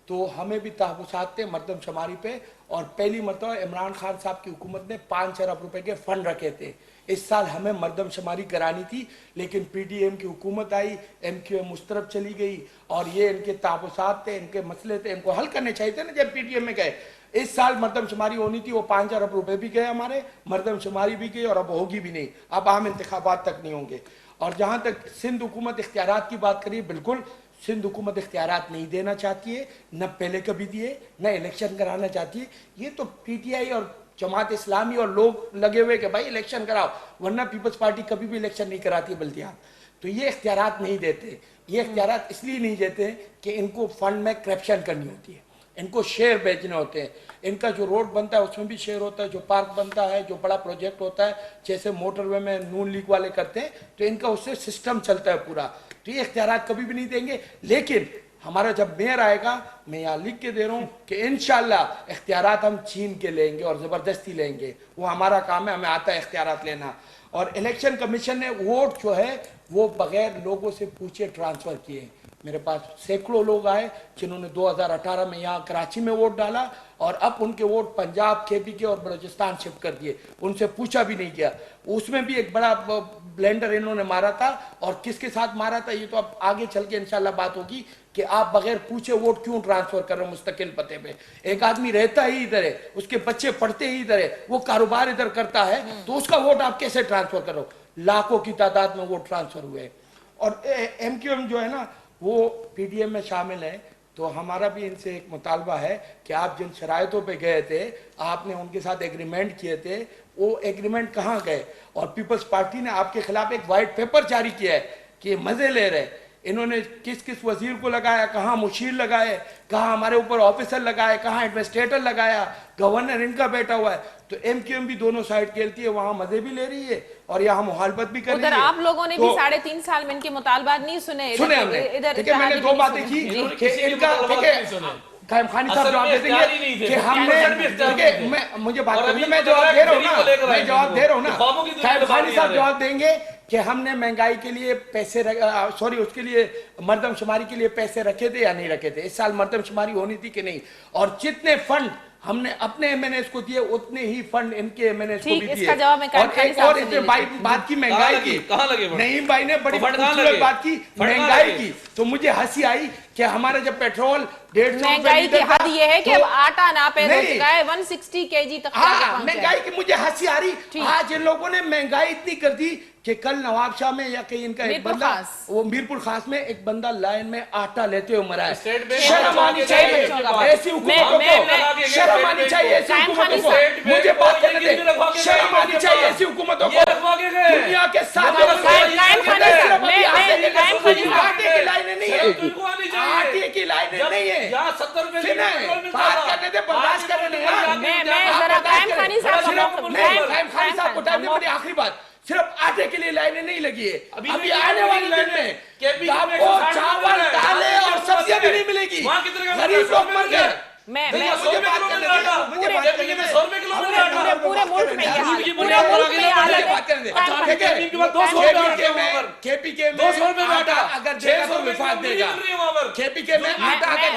तो हमें भी तहफुज़ात थे मर्दम शुमारी पे और पहली मरतबा इमरान खान साहब की हुकूमत ने 5 अरब रुपए के फंड रखे थे। इस साल हमें मर्दम शुमारी करानी थी लेकिन पीडीएम की हुकूमत आई MQM उस तरफ चली गई और ये इनके तहफुज़ात थे इनके मसले थे इनको हल करने चाहिए थे ना जब पीडीएम में गए। इस साल मर्दम शुमारी होनी थी वो 5 अरब रुपए भी गए हमारे मर्दम शुमारी भी गई और अब होगी भी नहीं। अब आम इंतखाबात तक नहीं होंगे। और जहां तक सिंध हुकूमत इख्तियारात की बात करिए बिल्कुल सिंध हुकूमत इख्तियारात नहीं देना चाहती है न पहले कभी दिए न इलेक्शन कराना चाहती है। ये तो PTI और जमात इस्लामी और लोग लगे हुए कि भाई इलेक्शन कराओ वरना पीपल्स पार्टी कभी भी इलेक्शन नहीं कराती बल्दियात। तो ये इख्तियारात नहीं देते। ये इख्तियारात इसलिए नहीं देते कि इनको फंड में करप्शन करनी होती है इनको शेयर बेचने होते हैं। इनका जो रोड बनता है उसमें भी शेयर होता है जो पार्क बनता है जो बड़ा प्रोजेक्ट होता है जैसे मोटरवे में नून लीग वाले करते हैं तो इनका उससे सिस्टम चलता है पूरा। तो ये इख्तियारात कभी भी नहीं देंगे। लेकिन हमारा जब मेयर आएगा मैं यहाँ लिख के दे रहा हूँ कि इंशाल्लाह इख्तियारात हम छीन के लेंगे और ज़बरदस्ती लेंगे। वो हमारा काम है हमें आता है इख्तियारात लेना। और इलेक्शन कमीशन ने वोट जो है वो बगैर लोगों से पूछे ट्रांसफ़र किए। मेरे पास सैकड़ों लोग आए जिन्होंने 2018 में यहाँ कराची में वोट डाला और अब उनके वोट पंजाब KPK और बलूचिस्तान शिफ्ट कर दिए। उनसे पूछा भी नहीं गया। उसमें भी एक बड़ा ब्लेंडर इन्होंने मारा था और किसके साथ मारा था ये तो अब आगे चल के इंशाल्लाह बात होगी कि आप बगैर पूछे वोट क्यों ट्रांसफर कर रहे हो मुस्तकिल पते पे। एक आदमी रहता ही इधर है, उसके बच्चे पढ़ते ही इधर है, वो कारोबार इधर करता है, तो उसका वोट आप कैसे ट्रांसफर करो। लाखों की तादाद में वोट ट्रांसफर हुए। और MQM जो है ना वो PDM में शामिल है, तो हमारा भी इनसे एक मुतालबा है कि आप जिन शराइतों पे गए थे, आपने उनके साथ एग्रीमेंट किए थे, वो एग्रीमेंट कहाँ गए। और पीपल्स पार्टी ने आपके खिलाफ एक वाइट पेपर जारी किया है कि मजे ले रहे, इन्होंने किस किस वजीर को लगाया, कहाँ मुशीर लगाए, कहाँ हमारे ऊपर ऑफिसर लगाए, कहाँ एडमिनिस्ट्रेटर लगाया, गवर्नर इनका बैठा हुआ है। तो MQM भी दोनों साइड खेलती है, वहां मजे भी ले रही है और यहाँ मुखालफत भी कर रही है। उधर आप लोगों ने भी 3.5 साल में इनके मुतालबात नहीं सुने हमने। ठीक है, मैंने 2 बातें की कि इनका, ठीक है, कायम खानी साहब जवाब दे देंगे कि हमने, ठीक है, मैं मुझे बात करने, मैं जवाब दे रहा हूँ ना, मैं जवाब दे रहा हूँ ना, कायम खानी साहब जवाब देंगे कि हमने महंगाई के लिए पैसे सॉरी उसके लिए मर्दमशुमारी के लिए पैसे रखे थे या नहीं रखे थे, इस साल मर्दमशुमारी होनी थी कि नहीं, और जितने फंड हमने अपने MNAs को दिए उतने ही फंड इनके MNAs को भी दिए। और एक और इतने बात की महंगाई की, नईम भाई ने बड़ी खूबसूरत बात की महंगाई की, तो मुझे हंसी आई कि हमारा जब पेट्रोल 150 महंगाई की हद ये है कि अब आटा नापे हो चुका है 160 kg तक। महंगाई की मुझे हंसी आ रही। आज इन लोगों ने महंगाई इतनी कर दी कि कल नवाबशाह में या कहीं इनका एक बंदा, वो मीरपुर खास में एक बंदा लाइन में आटा लेते हुए मरा है। शर्म आनी चाहिए ऐसी हुकूमतों को, शर्म आनी चाहिए ऐसी हुकूमतों को, मुझे बात करने दे, शर्म आनी चाहिए ऐसी हुकूमतों को। दुनिया के साथ आटे की लाइनें नहीं है, आटे की लाइनें नहीं है, बात करने दे, बर्दाश्त करने नहीं। कायम खानी साहब को टाइम दे। मेरी आखिरी बात, सिर्फ आटे के लिए लाइनें नहीं लगी है, अभी आने वाले दिन में आपको चावल, दालें और सब्जियां भी नहीं मिलेगी, गरीब लोग मर गए। पूरे मुल्क में KPK में आटा अगर देगा तो विफाक देगा, KPK में आटा अगर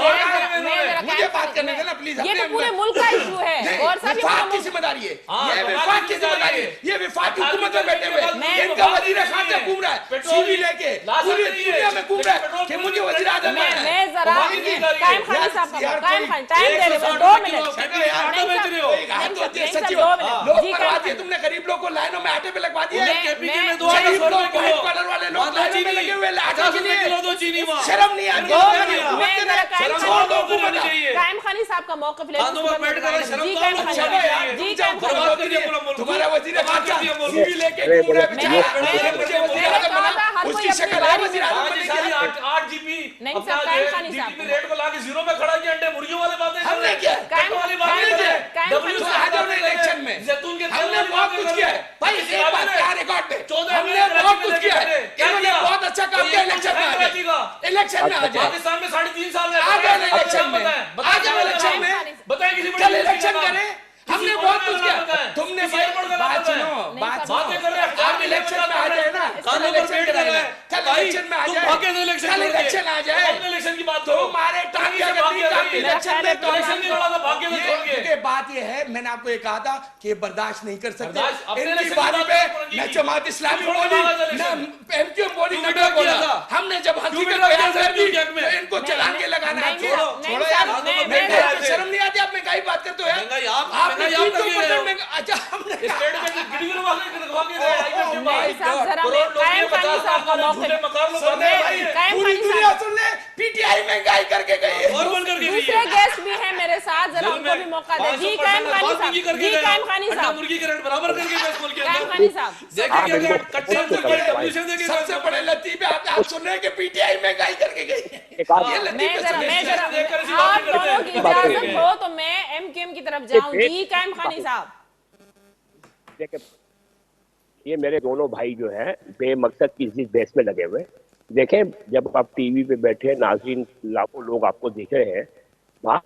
देगा, मुझे बात करने देना प्लीज। ये तो पूरे मुल्क का इशू है और विफाक की जिम्मेदारी है, ये विफाक की जिम्मेदारी है, ये विफाक की हुकूमत में बैठे हुए इनका वजीर खान घूम रहा है, CV लेके पूरी दुनिया में घूम रहा है कि मुझे वजीर आजम मैं जरा कायम खानी साहब का टाइम दे रहे हो 2 मिनट। लोग करवा दिए तुमने, गरीब लोग को लाइनों में आटे पे लगवा दिया। गरीब लोग व्हाइट कॉलर वाले लोग लाइनों में लगे हुए आटे के लिए, शर्म नहीं आती। कायम खानी साहब का मौक़िफ़ ले, जी कायम खानी, जी कायम खानी, तुम्हारा वजीर खान CV लेके घूम रहा है, उसकी शक्ल है वजीर आजम बनने की। 8 GB नहीं साहब, कायम खानी साहब रेट को लाके 0 पे खड़ा किया, अंडे मुर्गियों वाले बातें कर रहे हैं। इलेक्शन में हमने बहुत कुछ किया है भाई, एक बात क्या रिकॉर्ड पे, हमने बहुत कुछ किया है, इन्होंने बहुत अच्छा काम किया। इलेक्शन में आ जाए, इलेक्शन में आ जाए, पाकिस्तान में 3.5 साल आ जाए इलेक्शन में, आ जाए इलेक्शन में, बताएं किसी कल इलेक्शन करें। हमने बहुत कुछ किया, तुमने बात सुनो, आप इलेक्शन में आ जाए ना, कल इलेक्शन में आ जाए, कल इलेक्शन आ जाए, इलेक्शन की बात तुम्हारे इलेक्शन में भाग्य बात ये है, मैंने आपको ये कहा था कि बर्दाश्त नहीं कर सकते इनकी बारी पे, न जमात इस्लामी बोली, न MQM बोली, न कोई बोला। हमने जब हकीकत बयान कर दी तो इनको चलान के लगाना, छोड़ो यार, शर्म नहीं आती आप महंगाई बात करते हो यार। अच्छा हमने पूरी दुनिया सुन ले, PTI महंगाई करके गई है। दूसरे गेस्ट भी हैं मेरे साथ, जरा उनको भी मौका दे। जी कायम खानी साहब, जी कायम खानी साहब, मुर्गी के रेट बराबर करके कायम खानी साहब, देखिए कट्टे सबसे बड़े लतीफ आप सुन रहे हैं कि PTI महंगाई करके गई है। आप दोनों की इजाजत हो तो मैं MQM की तरफ जाऊं। जी कायम खानी साहब, देखिए ये मेरे दोनों भाई जो है बेमकसद की इस बहस में लगे हुए। देखें, जब आप टीवी पे बैठे नाज़रीन लाखों लोग आपको देख रहे हैं, बात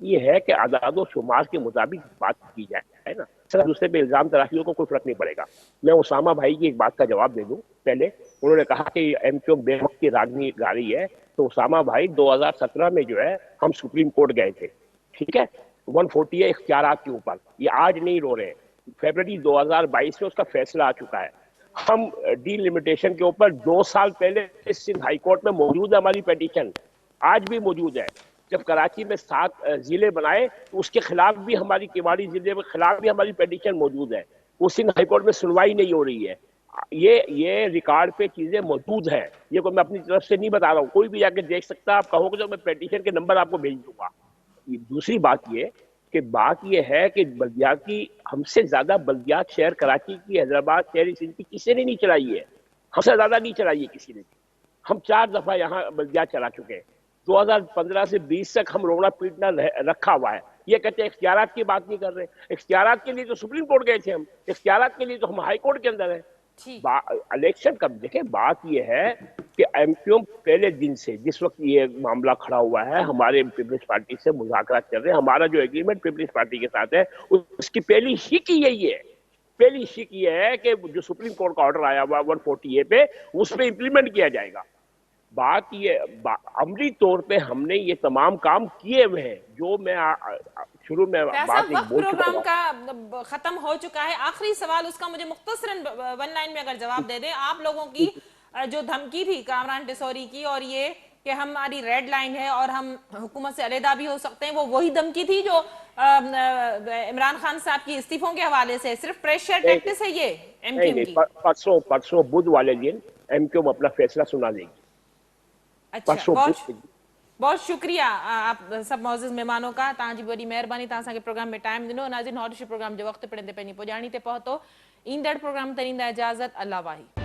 ये है कि आज़ादो शुमार के मुताबिक बात की जाए, है ना। सिर्फ दूसरे पे इल्जाम तराशियों को कोई फर्क नहीं पड़ेगा। मैं उसामा भाई की एक बात का जवाब दे दूं। पहले उन्होंने कहा कि MQM बेवक्त की रागनी गा रही है, तो उसामा भाई 2017 में जो है हम सुप्रीम कोर्ट गए थे, ठीक है, 140 इख्तियारात के ऊपर, ये आज नहीं रो रहे हैं, फरवरी 2022 में उसका फैसला आ चुका है। हम डीलिमिटेशन के ऊपर 2 साल पहले सिंध हाई कोर्ट में मौजूद है, हमारी पिटीशन आज भी मौजूद है। जब कराची में 7 जिले बनाए तो उसके खिलाफ भी, हमारी किवाड़ी जिले के खिलाफ भी हमारी पिटीशन मौजूद है। वो सिंध हाई कोर्ट में सुनवाई नहीं हो रही है। ये रिकॉर्ड पे चीजें मौजूद है, ये कोई मैं अपनी तरफ से नहीं बता रहा हूँ, कोई भी जाके देख सकता है। आप कहोगे तो मैं पिटीशन के नंबर आपको भेज दूंगा। दूसरी बात ये है कि बल्दियाती, हमसे ज्यादा बल्दियात शहर कराची की, हैदराबाद शहर सिंध की किसी ने नहीं चलाई है, हमसे ज्यादा नहीं चलाई है किसी ने। हम 4 दफा यहाँ बल्दियात चला चुके हैं। 2015 से 20 तक हम रोना पीटना रखा हुआ है। ये कहते हैं इख्तियारात की बात नहीं कर रहे, इख्तियारात के लिए तो सुप्रीम कोर्ट गए थे हम, इख्तियारात के लिए तो हम हाई कोर्ट के अंदर है। इलेक्शन कब देखे, बात यह है कि एमक्यूएम पहले दिन से, जिस वक्त ये मामला खड़ा हुआ है, हमारे पीपल्स पार्टी से मुज़ाकरा चल रहे हैं, हमारा जो एग्रीमेंट पीपल्स पार्टी के साथ है उसकी पहली शिक यही है, पहली शिक ये है कि जो सुप्रीम कोर्ट का ऑर्डर आया हुआ 140A पे, उस पर इंप्लीमेंट किया जाएगा। बात ये अमली तौर पे हमने ये तमाम काम किए हुए हैं, जो मैं शुरू में बात वक्त प्रोग्राम का खत्म हो चुका है। आखिरी सवाल उसका मुझे मुख्तसरन 1 लाइन में अगर जवाब दे दें। आप लोगों की जो धमकी थी कामरान टिसौरी की, और ये कि हमारी रेड लाइन है और हम हुकूमत से अलहदा भी हो सकते हैं, वो वही धमकी थी जो इमरान खान साहब की इस्तीफों के हवाले से, सिर्फ प्रेशर टैक्टिस है ये एमक्यूएम की? परसों बुध वाले दिन एमक्यूएम अपना फैसला सुना देगी। अच्छा, बहुत शुक्रिया आप सब मौजूद मेहमानों का, तव्हांजी वॾी महिरबानी, तव्हां असांखे प्रोग्राम में टाइम ॾिनो। नाज़रीन, हॉट इशू प्रोग्राम जो वक़्तु पिण ते पंहिंजी पुॼाणी ते पहुतो। ईंदड़ प्रोग्राम ते ॾींदा इजाज़त। अल्लाह वाही।